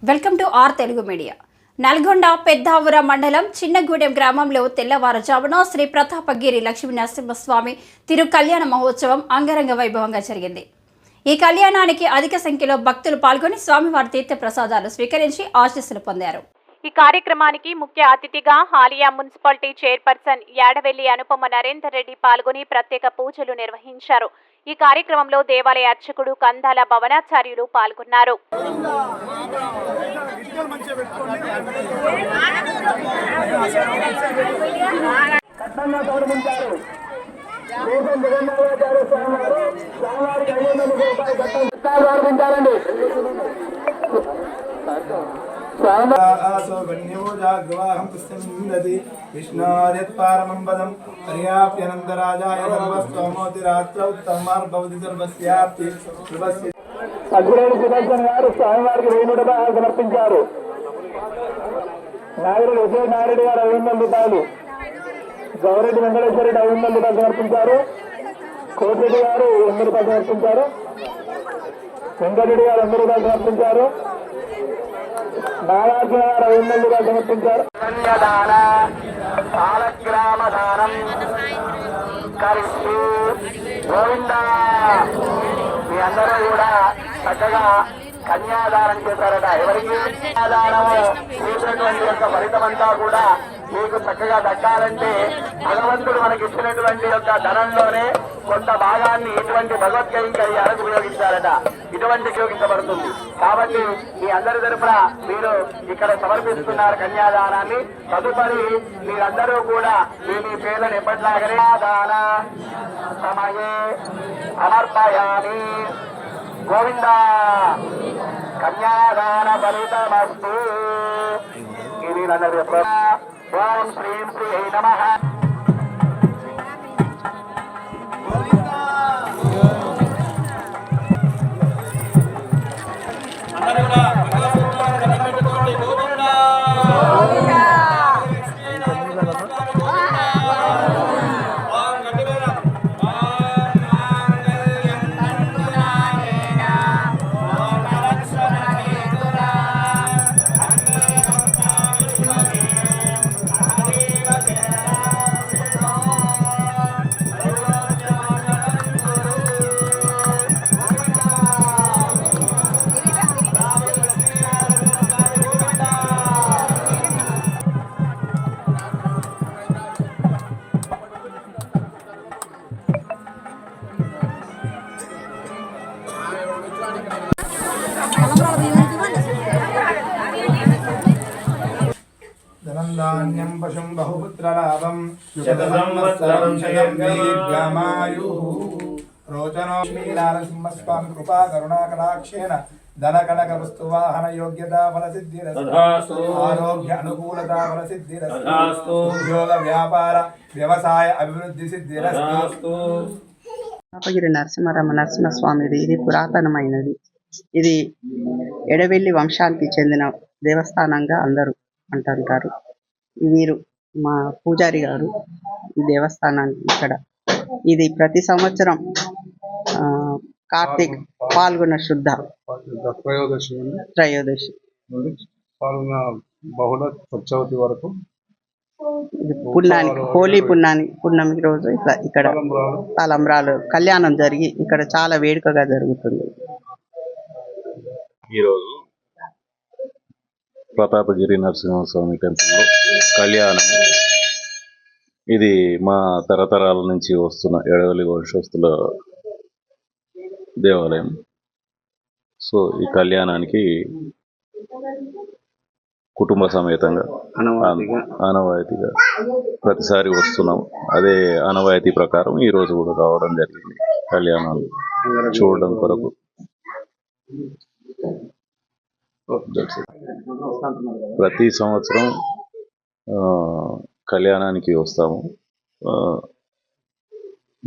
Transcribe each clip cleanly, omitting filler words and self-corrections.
Welcome to our Telugu media. Nalgonda Peddavura మండలం చిన్నగూడెం గ్రామంలో తెల్లవారుజామున శ్రీ ప్రతాపగిరి లక్ష్మీ నరసింహస్వామి తిరు కళ్యాణ మహోత్సవం అంగరంగ వైభవంగా జరిగింది. ఈ కళ్యాణానికి అధిక సంఖ్యలో భక్తులు పాల్గొని స్వామివారి తీర్థ ప్రసాదాలు స్వీకరించి ఆశీస్సులు పొందారు. ఈ కార్యక్రమానికి ముఖ్య అతిథిగా హాలియా మున్సిపాలిటీ చైర్పర్సన్ యాడవెల్లి అనుపమ నరేందర్ రెడ్డి పాల్గొని ప్రత్యేక పూజలు నిర్వహించారు. ఈ కార్యక్రమంలో దేవాలయ అర్చకుడు కందాల భవనాచార్యులు పాల్గొన్నారు. విష్ణోరిత్పారమం పర్యాప్యనందరాజాయ సర్వస్తోమోతిరాత్ర ఉత్తమార్భవతి సర్వస్యాప్తి సర్వస్య. అగ్రేణి సుదర్శన్ గారు స్వామివారికి 1000 రూపాయలు సమర్పించారు. నాగిరెడ్డి విజయ నాయుడు గారు 500 రూపాయలు, గౌరెడ్డి వెంకటేశ్వర రెడ్డి 500 రూపాయలు సమర్పించారు. కోటిరెడ్డి గారు 100 రూపాయలు సమర్పించారు. వెంకటరెడ్డి గారు 100 రూపాయలు సమర్పించారు. నాగార్జున గారు 500 రూపాయలు సమర్పించారు. కన్యాదాన సాలగ్రామదానం కరిస్తూ గోవింద. మీ అందరూ కూడా చక్కగా కన్యాదానం చేశారట. ఎవరికి కన్యాదానము చేసినటువంటి యొక్క ఫలితమంతా కూడా మీకు చక్కగా దక్కాలంటే భగవంతుడు మనకి ఇచ్చినటువంటి యొక్క ధనంలోనే కొంత భాగాన్ని ఇటువంటి భగవద్గీతకు ఉపయోగించారట. ఇటువంటి ఉపయోగించబడుతుంది. కాబట్టి మీ అందరి తరపున మీరు ఇక్కడ సమర్పిస్తున్నారు కన్యాదానాన్ని. తదుపరి మీరందరూ కూడా మీ పేర్లను ఎప్పటిలాగానే దాన సమయే సమర్పయామి. గోవింద. కన్యాదాన ఫలితమస్తు. ఇది నన్నది. ఓం శ్రీం శ్రీ నమః. ధనంధాన్యం పశుం బహుపుత్రలాభం శతసంవత్సరం శతం దీర్ఘమాయుః. రోచనో శ్రీనారసింహస్వామి కృపా కరుణాకటాక్షేణ ధనకనక వస్తువాహన యోగ్యతా ఫలసిద్ధిరస్తు. ఆరోగ్య అనుకూలతా ఫలసిద్ధిరస్తు. ఉద్యోగ వ్యాపార వ్యవసాయ అభివృద్ధి సిద్ధిరస్తు. ప్రతాపగిరి నరసింహస్వామిది. ఇది పురాతనమైనది. ఇది ఎడవెల్లి వంశానికి చెందిన దేవస్థానంగా అందరూ అంటుంటారు. వీరు మా పూజారి గారు ఈ దేవస్థానానికి ఇక్కడ. ఇది ప్రతి సంవత్సరం కార్తీక్ పాల్గొన శుద్ధ త్రయోదశి బహుళ చవితి వరకు పుణ్యానికి హోలీ పున్నమి రోజు ఇట్లా ఇక్కడ తలంబ్రాలు కళ్యాణం జరిగి ఇక్కడ చాలా వేడుకగా జరుగుతుంది. ఈరోజు ప్రతాపగిరి నరసింహస్వామి టెంపుల్లో కళ్యాణం. ఇది మా తరతరాల నుంచి వస్తున్న ఎడవలి వంశస్థుల దేవాలయం. సో ఈ కళ్యాణానికి కుటుంబ సమేతంగా ఆనవాయితీగా ప్రతిసారి వస్తున్నాం. అదే ఆనవాయితీ ప్రకారం ఈరోజు కూడా రావడం జరిగింది కళ్యాణాలు చూడడం కొరకు. ప్రతి సంవత్సరం కళ్యాణానికి వస్తాము.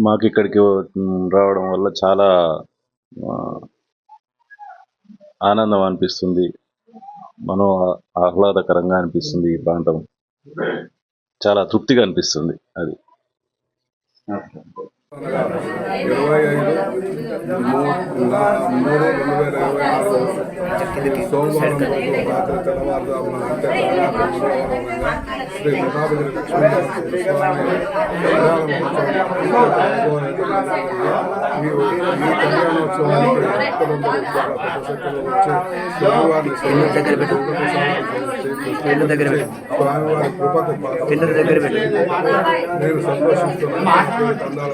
మాకు ఇక్కడికి రావడం వల్ల చాలా ఆనందం అనిపిస్తుంది. ఆహ్లాదకరంగా అనిపిస్తుంది. ఈ ప్రాంతం చాలా తృప్తిగా అనిపిస్తుంది. అది సోమవారం రాత్రి తెల్లవారుజామున శ్రీ ప్రతాపగిరి లక్ష్మీనరసింహ స్వామి కళ్యాణ ఈ కళ్యాణోత్సవానికి భక్తులందరూ చాలా పెద్ద సంఖ్యలో వచ్చి స్వామివారిని స్వామివారి కృపకు నేను సంతోషిస్తున్నాను. కందాల